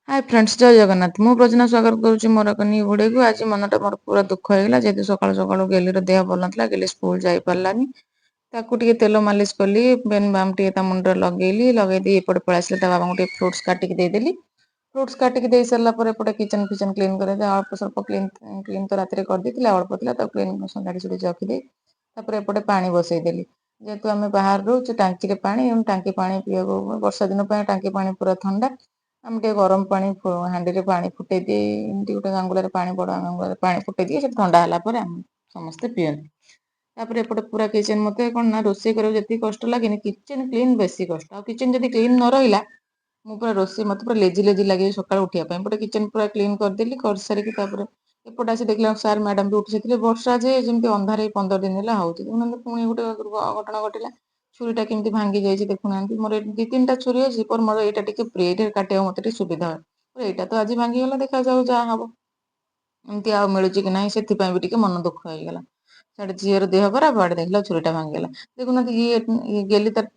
ହାଏ friends ଜୟ ଜଗନ୍ନାଥ। ମୁଁ ପ୍ରଜନା ସ୍ୱାଗତ କରୁଛି ମୋର ଏକ ନ୍ୟୁ ଭିଡ଼ିଓକୁ। ଆଜି ମନଟା ମୋର ପୁରା ଦୁଃଖ ହେଇଗଲା ଯେହେତୁ ସକାଳୁ ସକାଳୁ ଗେଲିର ଦେହ ଭଲ ନଥିଲା। ଗେଲି ସ୍କୁଲ ଯାଇପାରିଲାନି। ତାକୁ ଟିକେ ତେଲ ମାଲିସ କଲି, ବେନ୍ ବାମ୍ ଟିକେ ତା ମୁଣ୍ଡରେ ଲଗେଇଲି। ଲଗେଇ ଦେଇ ଏପଟେ ପଳେଇ ଆସିଲି ତା ବାବାଙ୍କୁ ଟିକେ ଫ୍ରୁଟ୍ସ କାଟିକି ଦେଇଦେଲି। ଫ୍ରୁଟ୍ସ କାଟିକି ଦେଇ ସାରିଲା ପରେ ଏପଟେ କିଚେନ୍ ଫିଚେନ୍ କ୍ଲିନ୍ କରିଦେଇ ଅଳ୍ପ ସ୍ୱଳ୍ପ କ୍ଲିନ୍ ତ ରାତିରେ କରିଦେଇଥିଲି, ଅଳ୍ପ ଥିଲା ତାକୁ କ୍ଲିନ୍ ସଜାଡ଼ି ସୁଜାଡ଼ି ରଖିଦେଇ ତାପରେ ଏପଟେ ପାଣି ବସେଇଦେଲି। ଯେହେତୁ ଆମେ ବାହାରେ ରହୁଛୁ ଟାଙ୍କିରେ ପାଣି, ଟାଙ୍କି ପାଣି ପିଇବାକୁ ବର୍ଷା ଦିନ ପାଇଁ ଟାଙ୍କି ପାଣି ପୁରା ଥଣ୍ଡା। ଆମେ ଟିକେ ଗରମ ପାଣି ହାଣ୍ଡିରେ ପାଣି ଫୁଟେଇ ଦିଏ, ଏମିତି ଗୋଟେ ଗାଙ୍ଗୁଲାରେ ପାଣି ବଡ଼ ଗାଙ୍ଗୁଲାରେ ପାଣି ଫୁଟେଇ ଦିଏ, ସେଠି ଥଣ୍ଡା ହେଲା ପରେ ଆମେ ସମସ୍ତେ ପିଅନ୍ତି। ତାପରେ ଏପଟେ ପୁରା କିଚେନ୍ ମତେ କଣ ନା ରୋଷେଇ କରିବାକୁ ଯେତିକି କଷ୍ଟ ଲାଗେନି କିଚେନ୍ କ୍ଲିନ୍ ବେଶୀ କଷ୍ଟ। ଆଉ କିଚେନ୍ ଯଦି କ୍ଲିନ୍ ନ ରହିଲା ମୁଁ ପୁରା ରୋଷେଇ ମତେ ପୁରା ଲେଜି ଲେଜି ଲାଗେ ସକାଳୁ ଉଠିବା ପାଇଁ। ଏପଟେ କିଚେନ୍ ପୁରା କ୍ଲିନ୍ କରିଦେଲି, କରିସାରିକି ତାପରେ ଏପଟେ ଆସି ଦେଖିଲା ସାର୍ ମ୍ୟାଡାମ୍ ବି ଉଠି ଯାଇଥିଲେ। ବର୍ଷା ଯେ ଯେମିତି ଅନ୍ଧାର ଏଇ 15 ଦିନ ହେଲା ହଉଛି। ଦେଖୁନାହାନ୍ତି ପୁଣି ଗୋଟେ ଅଘଟଣ ଘଟିଲା। ଛୁରୀଟା କେମିତି ଭାଙ୍ଗି ଯାଇଛି ଦେଖୁନାହାନ୍ତି। ମୋର ଦି ତିନିଟା ଛୁରୀ ଅଛି, ਪਰ ମୋର ଏଇଟା ଟିକେ ଏଇଟାରେ କାଟିବାକୁ ମତେ ଟିକେ ସୁବିଧା ହୁଏ। ଏଇଟା ତ ଆଜି ଭାଙ୍ଗିଗଲା, ଦେଖାଯାଉ ଯାହା ହବ। ଏମିତି ଆଉ ମିଳୁଛି କି ନାହିଁ ସେଥିପାଇଁ ବି ଟିକେ ମନ ଦୁଃଖ ହେଇଗଲା। ସିଆଡେ ଝିଅର ଦେହ ଖରାପ, ଆଡେ ଦେଖିଲା ଛୁରୀଟା ଭାଙ୍ଗିଗଲା। ଦେଖୁନାହାନ୍ତି ଇଏ ଗେଲି ତାର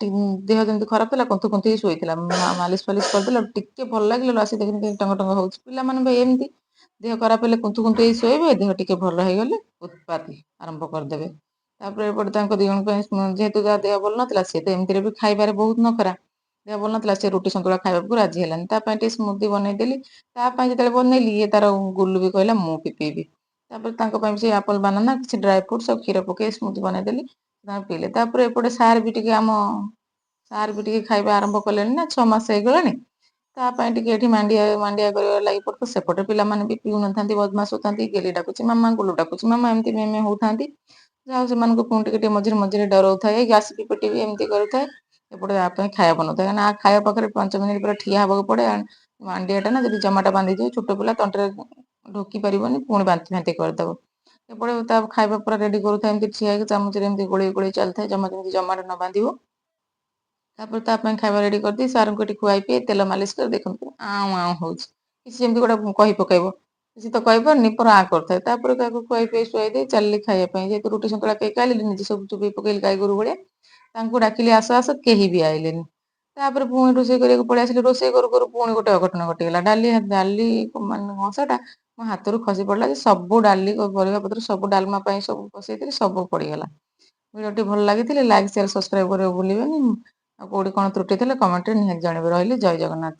ଦେହ ଯେମିତି ଖରାପ ଥିଲା କୁନ୍ଥୁ କୁନ୍ଥୁ ହେଇ ଶୋଇଥିଲା। ମାଲିସ ଫାଲିସ କରିଦେଲା ଟିକେ ଭଲ ଲାଗିଲା, ଆସି ଦେଖିନି ଟଙ୍ଗ ଟଙ୍ଗ ହଉଛି। ପିଲାମାନେ ଭାଇ ଏମିତି ଦେହ ଖରାପ ହେଲେ କୁନ୍ଥୁ କୁନ୍ଥୁ ହେଇ ଶୋଇବେ, ଦେହ ଟିକେ ଭଲ ହେଇଗଲେ ଉତ୍ପାତି ଆରମ୍ଭ କରିଦେବେ। ତାପରେ ଏପଟେ ତାଙ୍କ ଦି ଜଣ ପାଇଁ ଯେହେତୁ ଯାହା ଦେହ ଭଲ ନଥିଲା, ସେ ତ ଏମିତିରେ ବି ଖାଇବାରେ ବହୁତ ନଖରା। ଦେହ ଭଲ ନଥିଲା, ସେ ରୁଟି ସନ୍ତୁଳା ଖାଇବାକୁ ରାଜି ହେଲାନି। ତା ପାଇଁ ଟିକେ ସ୍ମୁଦି ବନେଇଦେଲି। ତା ପାଇଁ ଯେତେବେଳେ ବନେଇଲି ଇଏ ତାର ଗୁଲୁ ବି କହିଲା ମୁଁ ବି ପିଇବି। ତାପରେ ତାଙ୍କ ପାଇଁ ସେ ଆପଲ ବାନାନା କିଛି ଡ୍ରାଏ ଫ୍ରୁଟ୍ସ ଆଉ କ୍ଷୀର ପକେଇ ସ୍ମୁଦି ବନେଇଦେଲି, ତାଙ୍କୁ ପିଇଲେ। ତାପରେ ଏପଟେ ସାର୍ ବି ଟିକେ ଖାଇବା ଆରମ୍ଭ କଲେଣି ନା, 6 ମାସ ହେଇଗଲାଣି। ତା ପାଇଁ ଟିକେ ଏଠି ମାଣ୍ଡିଆ କରିବା ଲାଗି ପଡିବ। ସେପଟେ ପିଲାମାନେ ବି ପିଉନଥାନ୍ତି, ବଦମାସ ହଉଥାନ୍ତି। ଗେଲି ଡାକୁଛି ମାମା, ଗୁଲୁ ଡାକୁଛି ମାମା, ଏମିତି ମେ ମେ ହଉଥାନ୍ତି। ଯାହା ହଉ ସେମାନଙ୍କୁ ପୁଣି ଟିକେ ଟିକେ ମଝିରେ ମଝିରେ ଡରଉଥାଏ, ଗ୍ୟାସ ବି ପିଟିବି ଏମିତି କରୁଥାଏ। ଏପଟେ ଆ ପାଇଁ ଖାଇବା ବନଉଥାଏ, କାହିଁକିନା ଖାଇବା ପାଖରେ 5 ମିନିଟ୍ ପୁରା ଠିଆ ହବାକୁ ପଡେ। ମାଣ୍ଡିଆଟା ନା ଯଦି ଜମାଟା ବାନ୍ଧିଯିବ ଛୋଟ ପିଲା ତଣ୍ଟିରେ ଢୋକି ପାରିବନି, ପୁଣି ବାନ୍ତି ଫାନ୍ତି କରିଦବ। ଏପଟେ ତା ଖାଇବା ପୁରା ରେଡି କରୁଥାଏ, ଏମିତି ଠିଆ ହେଇକି ଚାମଚରେ ଏମିତି ଗୋଳେଇ ଗୋଳେଇ ଚାଲିଥାଏ, ଯେମିତି ଜମାଟା ନ ବାନ୍ଧିବ। ତାପରେ ତା ପାଇଁ ଖାଇବା ରେଡି କରିଦେଇ ସାରଙ୍କୁ ଏଠି ଖୁଆଇ ପିଇ ତେଲ ମାଲିସ କରି ଦେଖନ୍ତୁ ଆଉଁ ଆଉଁ ହଉଛି। କିଛି ଯେମିତି ଗୋଟେ କହି ପକେଇବ, କିଛି ତ କହିପାରୁନି ପୁରା ଆଁ କରୁଥାଏ। ତାପରେ ତାକୁ ଖୁଆଇ ପିଇ ଶୁଆଇ ଦେଇ ଚାଲିଲି ଖାଇବା ପାଇଁ। ଯେହେତୁ ରୁଟି ସନ୍ତୁଳା କେହି ଖାଇଲିନି, ନିଜେ ସବୁ ଚୋବେଇ ପକେଇଲି ଗାଈ ଗୋରୁ ଭଳିଆ। ତାଙ୍କୁ ଡାକିଲି ଆସ ଆସ, କେହି ବି ଆଇଲେନି। ତାପରେ ପୁଣି ରୋଷେଇ କରିବାକୁ ପଳେଇ ଆସିଲି। ରୋଷେଇ କରୁ କରୁ ପୁଣି ଗୋଟେ ଅଘଟଣ ଘଟିଗଲା। ଡାଲି ମାନେ କଂସାଟା ମୋ ହାତରୁ ଖସି ପଡିଲା ଯେ ସବୁ ଡାଲି ପରିବା ପତ୍ର ସବୁ ଡାଲମା ପାଇଁ ସବୁ ବସେଇଥିଲି, ସବୁ ପଡିଗଲା। ଭିଡିଓଟି ଭଲ ଲାଗିଥିଲେ ଲାଇକ୍, ସେୟାର, ସବସ୍କ୍ରାଇବ କରିବାକୁ ଭୁଲିବେନି। ଆଉ କୋଉଠି କଣ ତ୍ରୁଟି ଥିଲେ କମେଣ୍ଟରେ ନିହାତି ଜଣେଇବେ। ରହିଲି, ଜୟ ଜଗନ୍ନାଥ।